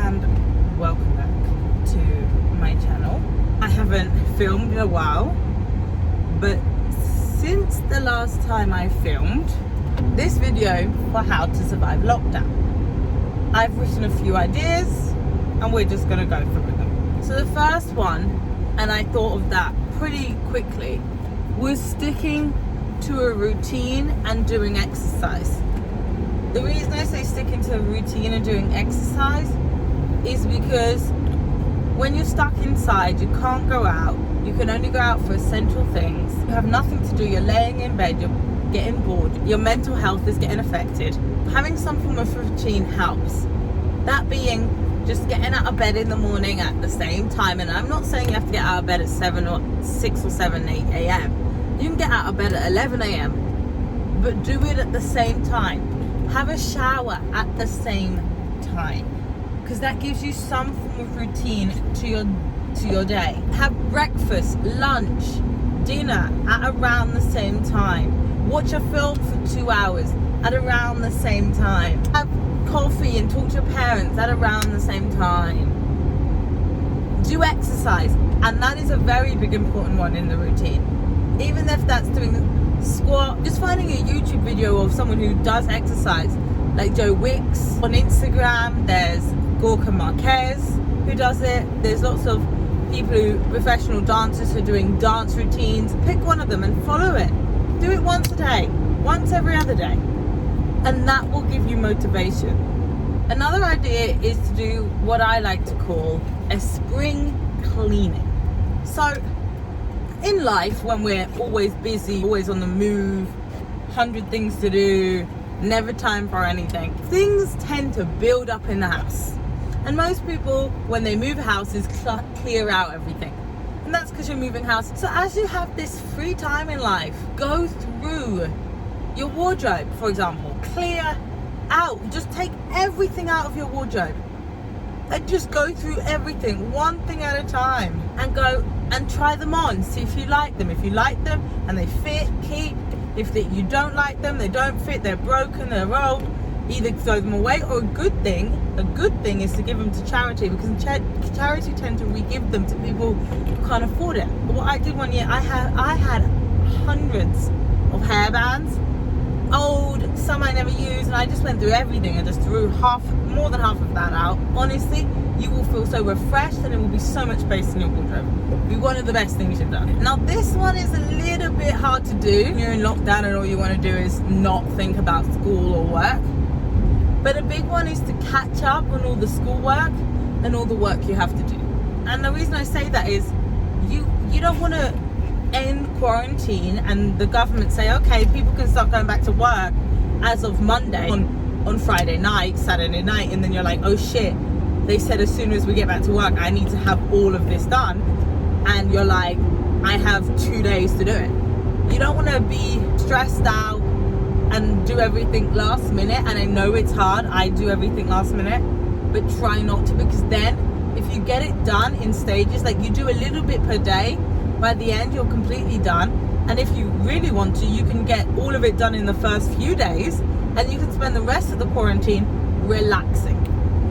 and welcome back to my channel. I haven't filmed in a while, but since the last time I filmed this video for how to survive lockdown, I've written a few ideas and we're just gonna go through them. So the first one, and I thought of that pretty quickly, was sticking to a routine and doing exercise. The reason I say sticking to a routine and doing exercise is because when you're stuck inside, you can't go out. You can only go out for essential things. You have nothing to do. You're laying in bed. You're getting bored. Your mental health is getting affected. Having some form of routine helps. That being just getting out of bed in the morning at the same time. And I'm not saying you have to get out of bed at 6 or 7, 8 a.m. You can get out of bed at 11 a.m. But do it at the same time. Have a shower at the same time, because that gives you some form of routine to your day. Have breakfast, lunch, dinner at around the same time. Watch a film for 2 hours at around the same time. Have coffee and talk to your parents at around the same time. Do exercise, and that is a very big important one in the routine. Even if that's doing squat, just finding a YouTube video of someone who does exercise, like Wicks. On Instagram, there's Gorka Marquez who does it. There's lots of professional dancers who are doing dance routines. Pick one of them and follow it. Do it once a day, once every other day, and that will give you motivation. Another idea is to do what I like to call a spring cleaning. So in life, when we're always busy, always on the move, 100 things to do, never time for anything, things tend to build up in the house. And most people, when they move houses, clear out everything. And that's because you're moving house. So as you have this free time in life, go through your wardrobe, for example. Clear out. Just take everything out of your wardrobe. And just go through everything, one thing at a time. And go and try them on. See if you like them. If you like them and they fit, keep. If you don't like them, they don't fit, they're broken, they're old, either throw them away, or a good thing is to give them to charity, because charity tend to re-give them to people who can't afford it. But what I did one year, I had hundreds of hairbands, old, some I never used, and I just went through everything and just threw more than half of that out. Honestly, you will feel so refreshed, and there will be so much space in your wardrobe. It'll be one of the best things you've done. Now this one is a little bit hard to do. You're in lockdown and all you want to do is not think about school or work. But a big one is to catch up on all the schoolwork and all the work you have to do. And the reason I say that is you don't want to end quarantine and the government say, okay, people can start going back to work as of Monday on Friday night, Saturday night, and then you're like, oh shit, they said as soon as we get back to work I need to have all of this done, and you're like, I have 2 days to do it. You don't want to be stressed out and do everything last minute. And I know it's hard, I do everything last minute, but try not to, because then if you get it done in stages, like you do a little bit per day, by the end you're completely done. And if you really want to, you can get all of it done in the first few days, and you can spend the rest of the quarantine relaxing.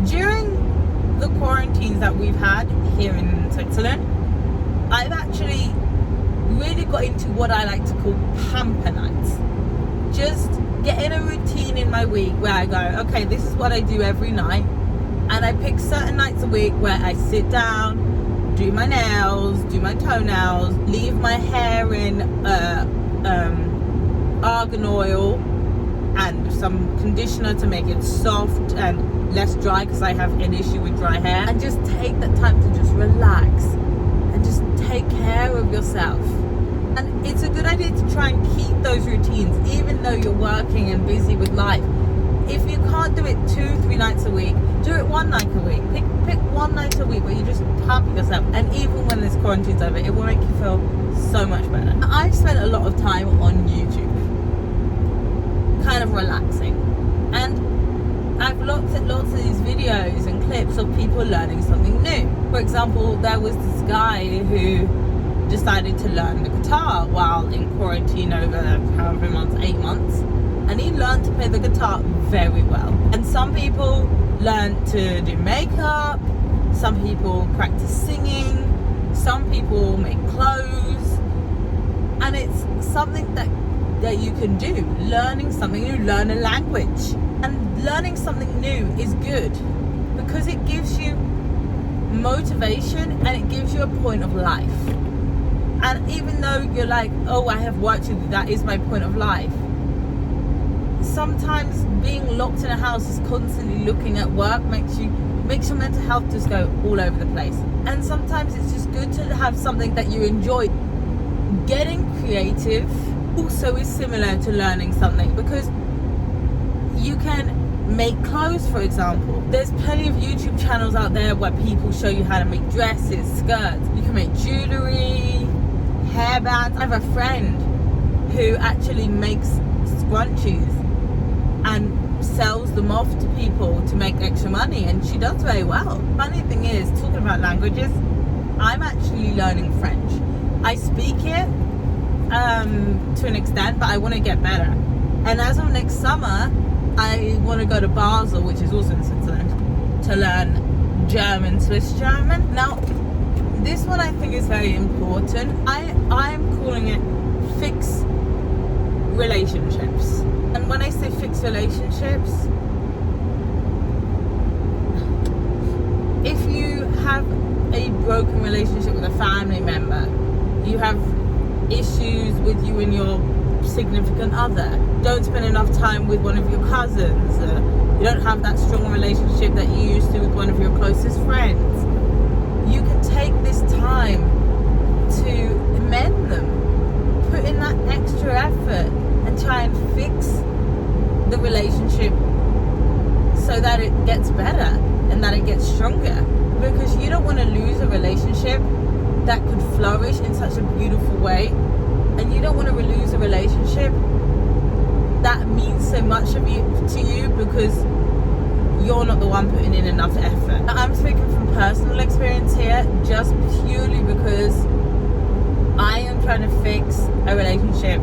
During the quarantines that we've had here in Switzerland, I've actually really got into what I like to call pamper nights. Just getting a routine in my week where I go, okay, this is what I do every night, and I pick certain nights a week where I sit down, do my nails, do my toenails, leave my hair in argan oil and some conditioner to make it soft and less dry, because I have an issue with dry hair. And just take that time to just relax and just take care of yourself. And it's a good idea to try and keep those routines even though you're working and busy with life. If you can't do it 2-3 nights a week, do it 1 night a week. Pick 1 night a week where you just pamper yourself, and even when this quarantine's over, it will make you feel so much better. I've spent a lot of time on YouTube, kind of relaxing, and I've looked at lots of these videos and clips of people learning something new. For example, there was this guy who decided to learn the guitar while in quarantine over however months, 8 months, and he learned to play the guitar very well. And some people learn to do makeup, some people practice singing, some people make clothes, and it's something that you can do. Learning something new, learn a language. And learning something new is good because it gives you motivation and it gives you a point of life. And even though you're like, oh, I have work to do, that is my point of life, sometimes being locked in a house is constantly looking at work makes your mental health just go all over the place. And sometimes it's just good to have something that you enjoy. Getting creative also is similar to learning something, because you can make clothes, for example. There's plenty of YouTube channels out there where people show you how to make dresses, skirts. You can make jewelry, hairbands. I have a friend who actually makes scrunchies and sells them off to people to make extra money, and she does very well. Funny thing is, talking about languages, I'm actually learning French. I speak it to an extent, but I want to get better. And as of next summer, I want to go to Basel, which is also in Switzerland, to learn German, Swiss German. Now, this one I think is very important. I'm calling it fix relationships. And when I say fix relationships, if you have a broken relationship with a family member, you have issues with you and your significant other, don't spend enough time with one of your cousins, you don't have that strong relationship that you used to with one of your closest friends, you can take this time to mend them, put in that extra effort and try and fix the relationship so that it gets better and that it gets stronger, because you don't want to lose a relationship that could flourish in such a beautiful way, and you don't want to lose a relationship that means so much to you because you're not the one putting in enough effort. I'm speaking from personal experience here, just purely because I am trying to fix a relationship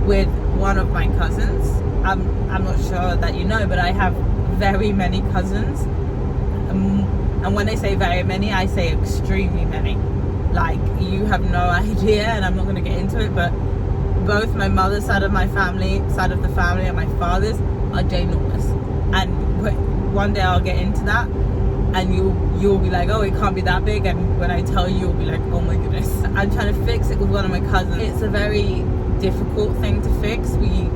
with one of my cousins. I'm not sure that you know, but I have very many cousins, and when I say very many, I say extremely many. Like, you have no idea, and I'm not going to get into it, but both my mother's side of the family and my father's are ginormous. And one day I'll get into that, and you'll be like, oh, it can't be that big, and when I tell you, you'll be like, oh my goodness. I'm trying to fix it with one of my cousins. It's a very difficult thing to fix. We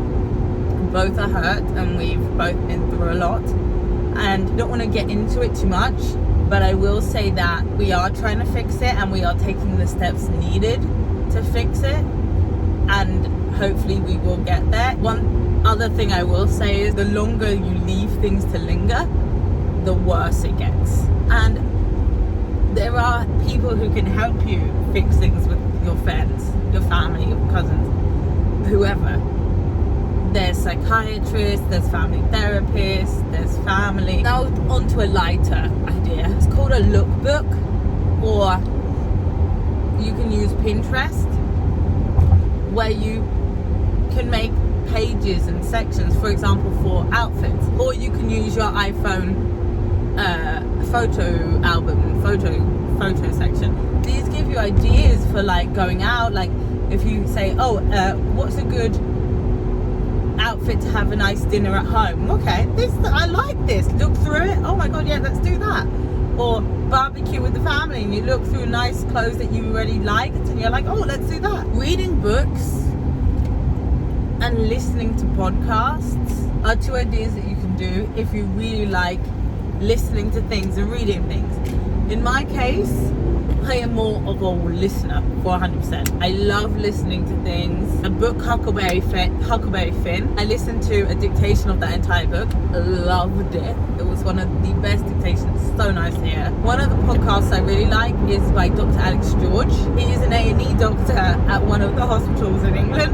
both are hurt, and we've both been through a lot, and don't want to get into it too much, but I will say that we are trying to fix it, and we are taking the steps needed to fix it, and hopefully we will get there. One other thing I will say is the longer you leave things to linger, the worse it gets. And there are people who can help you fix things with your friends, your family, your cousins, whoever. There's psychiatrists, there's family therapists, there's family. Now onto a lighter idea. It's called a lookbook, or you can use Pinterest, where you can make pages and sections, for example, for outfits, or you can use your iPhone photo album, photo section. These give you ideas for like going out. Like if you say, oh, what's a good outfit to have a nice dinner at home? Okay, I like this. Look through it. Oh my god, yeah, let's do that. Or barbecue with the family, and you look through nice clothes that you already liked, and you're like, oh, let's do that. Reading books and listening to podcasts are two ideas that you can do if you really like listening to things and reading things. In my case, I am more of a listener for 100%. I love listening to things. A book, Huckleberry Fin. I listened to a dictation of that entire book. Loved it. It was one of the best dictations. So nice to hear. One of the podcasts I really like is by Dr. Alex George. He is an A&E doctor at one of the hospitals in England,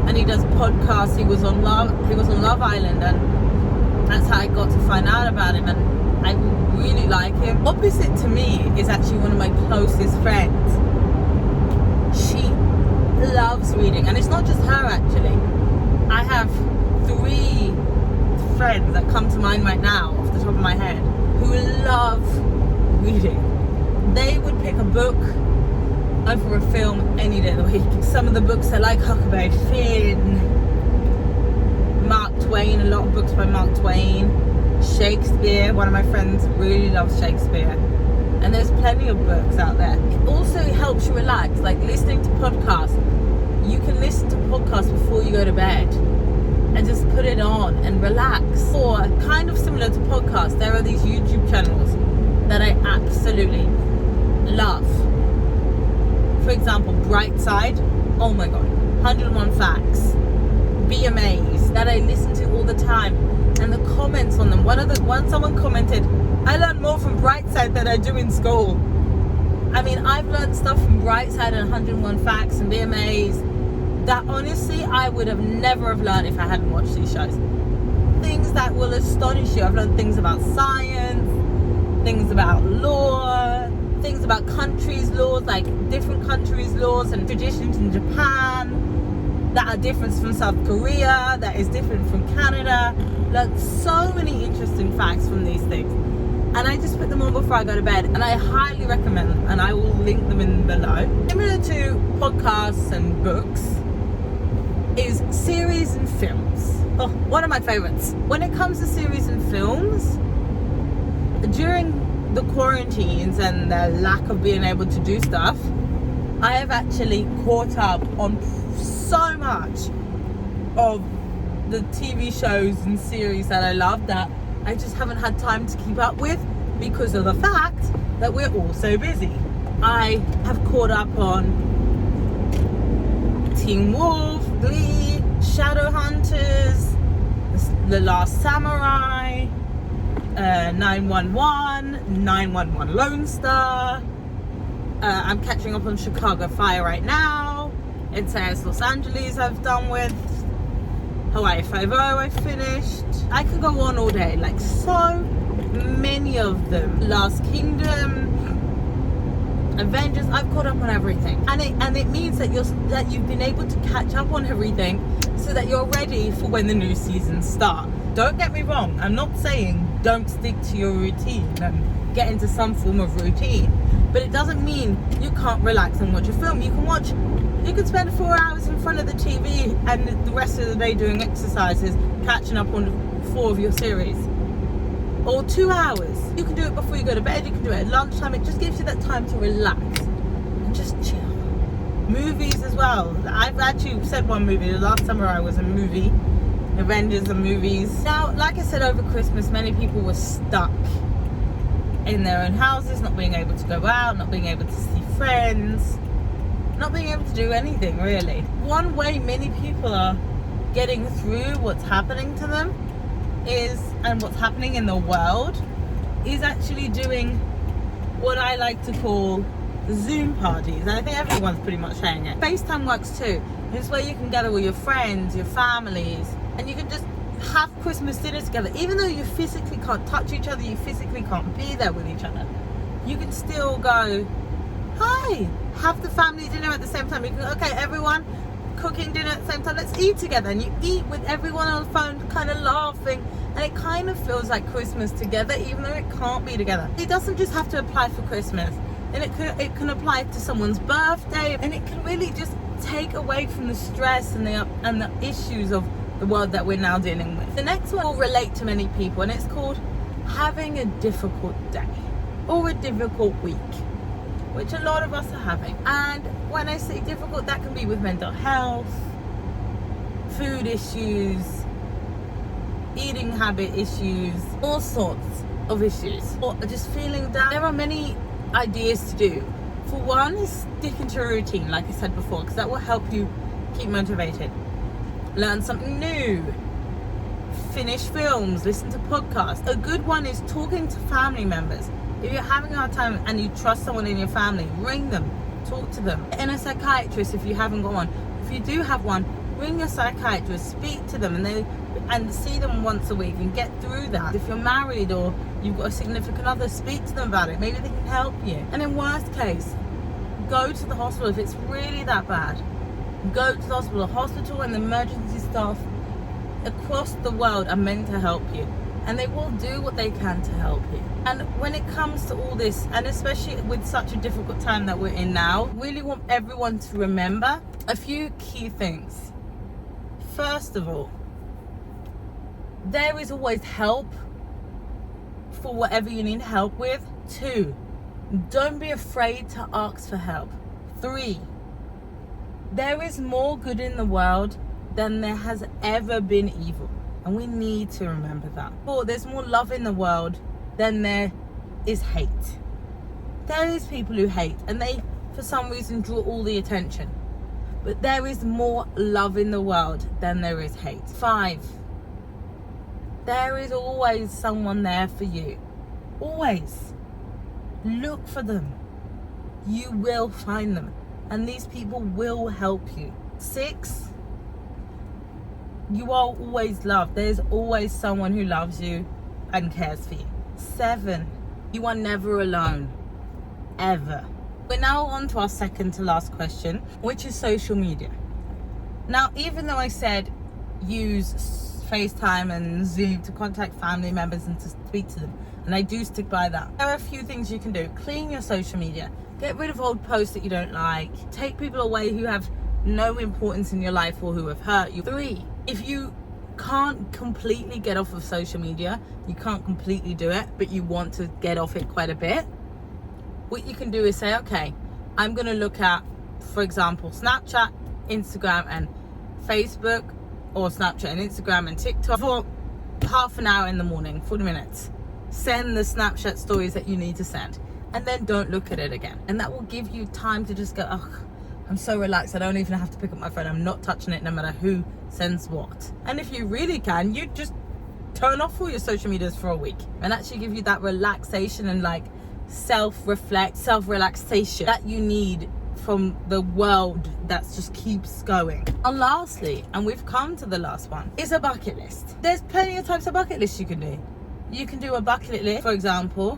and he does podcasts. He was on Love Island, and that's how I got to find out about him, and I really like him. Opposite to me is actually one of my closest friends. She loves reading, and it's not just her actually. I have friends that come to mind right now off the top of my head who love reading. They would pick a book over a film any day of the week. Some of the books are like Huckleberry Fin, Mark Twain, a lot of books by Mark Twain, Shakespeare. One of my friends really loves Shakespeare, and there's plenty of books out there. It also helps you relax, like listening to podcasts. You can listen to podcasts before you go to bed and just put it on and relax. Or kind of similar to podcasts, there are these YouTube channels that I absolutely love. For example, Brightside, oh my god, 101 Facts, Be Amazed, that I listen to all the time, and the comments on them. One someone commented, I learned more from Brightside than I do in school. I mean, I've learned stuff from Brightside and 101 Facts and Be Amazed that honestly I would have never have learned if I hadn't watched these shows. Things that will astonish you. I've learned things about science, things about law, things about countries' laws, like different countries' laws and traditions in Japan that are different from South Korea, that is different from Canada. Like so many interesting facts from these things. And I just put them on before I go to bed, and I highly recommend them, and I will link them in below. Similar to podcasts and books is series and films. Oh, one of my favorites. When it comes to series and films, during the quarantines and the lack of being able to do stuff, I have actually caught up on so much of the TV shows and series that I love that I just haven't had time to keep up with because of the fact that we're all so busy. I have caught up on Teen Wolf, Glee, Shadowhunters, The Last Samurai, 911, 911 Lone Star. I'm catching up on Chicago Fire right now. NCIS Los Angeles I've done with. Hawaii Five-0 I finished. I could go on all day, like so many of them. Last Kingdom, Avengers, I've caught up on everything. And it means that you've been able to catch up on everything so that you're ready for when the new seasons start. Don't get me wrong, I'm not saying don't stick to your routine and get into some form of routine, but it doesn't mean you can't relax and watch a film. You can spend 4 hours in front of the TV and the rest of the day doing exercises, catching up on 4 of your series. Or 2 hours. You can do it before you go to bed, you can do it at lunchtime. It just gives you that time to relax and just chill. Movies as well. I've actually said one movie. The Last Samurai was a movie. Avengers are movies. Now, like I said, over Christmas, many people were stuck in their own houses, not being able to go out, not being able to see friends, not being able to do anything really. One way many people are getting through what's happening to them and what's happening in the world is actually doing what I like to call Zoom parties. And I think everyone's pretty much saying it. FaceTime works too. It's where you can gather with your friends, your families, and you can just have Christmas dinner together. Even though you physically can't touch each other, you physically can't be there with each other, you can still go, hi, have the family dinner at the same time. You can, okay, everyone cooking dinner at the same time, let's eat together. And you eat with everyone on the phone, kind of laughing, and it kind of feels like Christmas together, even though it can't be together. It doesn't just have to apply for Christmas, and it can apply to someone's birthday, and it can really just take away from the stress and the issues of the world that we're now dealing with. The next one will relate to many people, and it's called having a difficult day or a difficult week, which a lot of us are having. And when I say difficult, that can be with mental health, food issues, eating habit issues, all sorts of issues, or just feeling down. There are many ideas to do. For one is sticking to a routine, like I said before, because that will help you keep motivated. Learn something new, finish films, listen to podcasts. A good one is talking to family members. If you're having a hard time and you trust someone in your family, ring them, talk to them. And a psychiatrist if you haven't got one. If you do have one, ring your psychiatrist, speak to them, and see them once a week and get through that. If you're married or you've got a significant other, speak to them about it. Maybe they can help you. And in worst case, go to the hospital if it's really that bad. Go to the hospital and the emergency staff across the world are meant to help you, and they will do what they can to help you. And when it comes to all this, and especially with such a difficult time that we're in now, really want everyone to remember a few key things. First of all, there is always help for whatever you need help with. 2, don't be afraid to ask for help. 3, there is more good in the world than there has ever been evil, and we need to remember that. 4, there's more love in the world than there is hate. There is people who hate, and they for some reason draw all the attention, but there is more love in the world than there is hate. 5, there is always someone there for you. Always. Look for them. You will find them, and these people will help you. 6, you are always loved. There's always someone who loves you and cares for you. 7, you are never alone, ever. We're now on to our second to last question, which is social media. Now, even though I said use FaceTime and Zoom to contact family members and to speak to them, and I do stick by that, there are a few things you can do. Clean your social media. Get rid of old posts that you don't like. Take people away who have no importance in your life or who have hurt you. 3, if you can't completely get off of social media, you can't completely do it, but you want to get off it quite a bit, what you can do is say, okay, I'm going to look at, for example, Snapchat, Instagram and Facebook, or Snapchat and Instagram and TikTok for half an hour in the morning, 40 minutes. Send the Snapchat stories that you need to send, and then don't look at it again. And that will give you time to just go, oh, I'm so relaxed, I don't even have to pick up my phone, I'm not touching it no matter who sends what. And if you really can, you just turn off all your social medias for a week and actually give you that relaxation and like self-relaxation that you need from the world that just keeps going. And lastly, and we've come to the last one, is a bucket list. There's plenty of types of bucket lists you can do. You can do a bucket list, for example,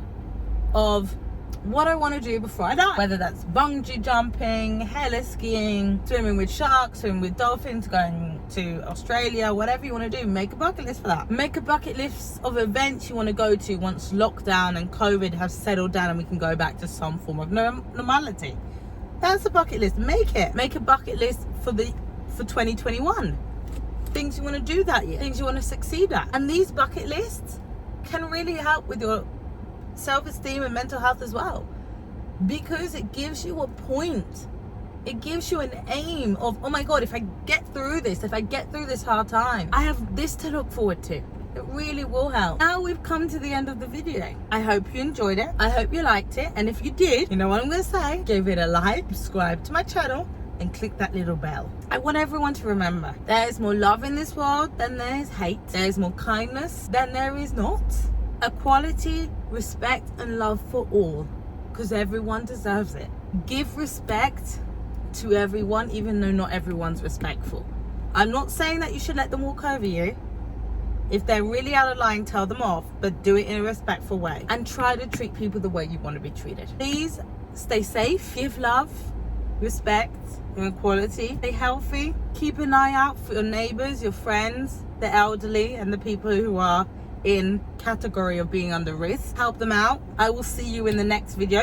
of what I want to do before I die, whether that's bungee jumping, heli skiing, swimming with sharks, swimming with dolphins, going to Australia, whatever you want to do. Make a bucket list for that. Make a bucket list of events you want to go to once lockdown and COVID have settled down and we can go back to some form of normality. That's a bucket list. Make it. Make a bucket list for 2021. Things you want to do that year, things you want to succeed at. And these bucket lists can really help with your self-esteem and mental health as well, because it gives you a point. It gives you an aim of, oh my god, if I get through this, if I get through this hard time, I have this to look forward to. It really will help. Now we've come to the end of the video. I hope you enjoyed it. I hope you liked it. And if you did, you know what I'm going to say? Give it a like, subscribe to my channel, and click that little bell. I want everyone to remember, there is more love in this world than there is hate. There is more kindness than there is not. Equality, respect, and love for all, because everyone deserves it. Give respect to everyone, even though not everyone's respectful. I'm not saying that you should let them walk over you. If they're really out of line, tell them off, but do it in a respectful way, and try to treat people the way you want to be treated. Please stay safe, give love, respect, and equality. Stay healthy. Keep an eye out for your neighbors, your friends, the elderly, and the people who are in category of being under risk. Help them out. I will see you in the next video.